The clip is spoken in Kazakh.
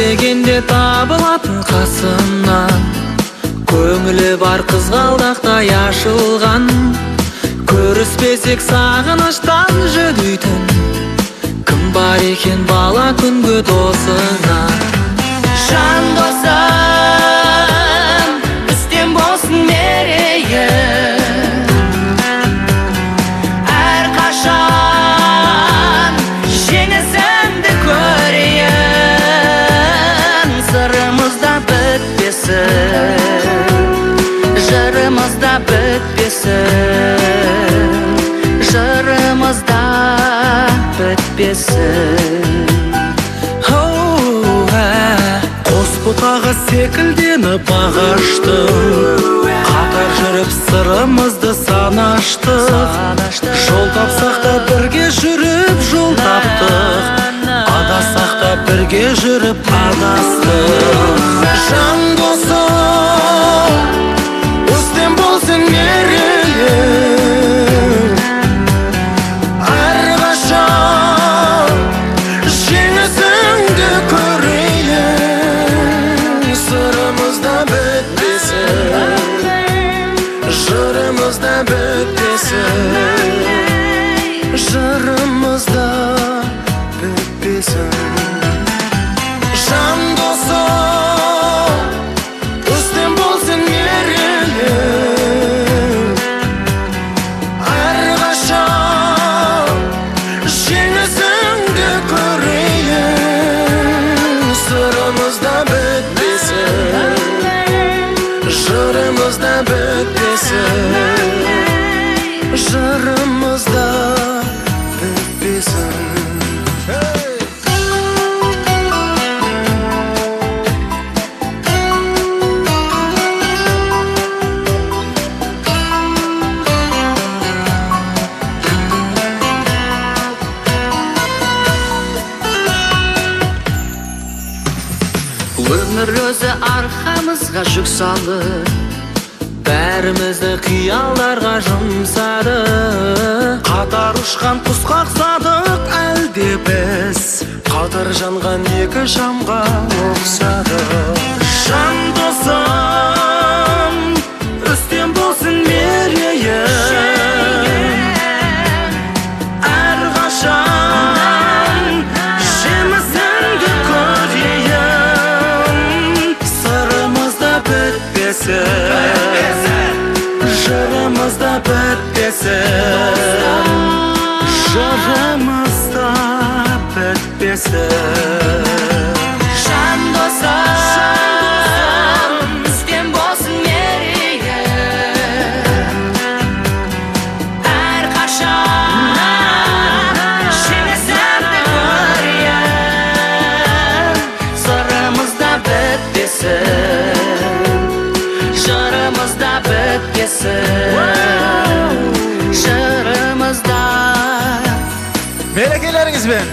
іздегенде табылатын қасымнан, көңілі бар қызғалдақтай ашылған, көріспесек сағыныштан жүдейтін кім бар екен бала күнгі досыңа. Жан досым, бізден болсын мерейі, әрқашан жеңісіңді көрейін. Сырымызда бітпесін, жырымызда бітпесін, жырымызда бітпесін. Қос бұтаға секілденіп ағаштың, қатар жүріп сырымызды санаштық. Жол тапсақ та бірге жүріп жол таптық, адасақ та бірге жүріп адастық. Жан досым, бізден болсын мерейлі, әрқашан жеңісіңді көрейін. Сырымызда бітпесін, жырымызда бітпесін, жырымызда бітпесін. Жан досым, бізден болсын мерейлі, әрқашан жеңісіңді көрейін. Сырымызда бітпесін, жырымызда бітпесін, жырымызда бітпесін. Өмір өзі арқамызға жүк салып, бәрімізді қиялдарға жұмсады. Қатар ұшқан құсқа ұқсадық әлде біз, қатар жанған екі шамға ұқсадық. Жан досым, үстем болсын мерейі, әрқашан жемісіңді көрейін. Сырымызда бітпесін, жырымызда бітпесін, жырымызда бітпесін. Жан досым, бізден болсын мерейі, әрқашан жеңісіңді көрейін. Сырымызда бітпесін, жырымызда бітпесін, жырымызда. Мерекелеріңізбен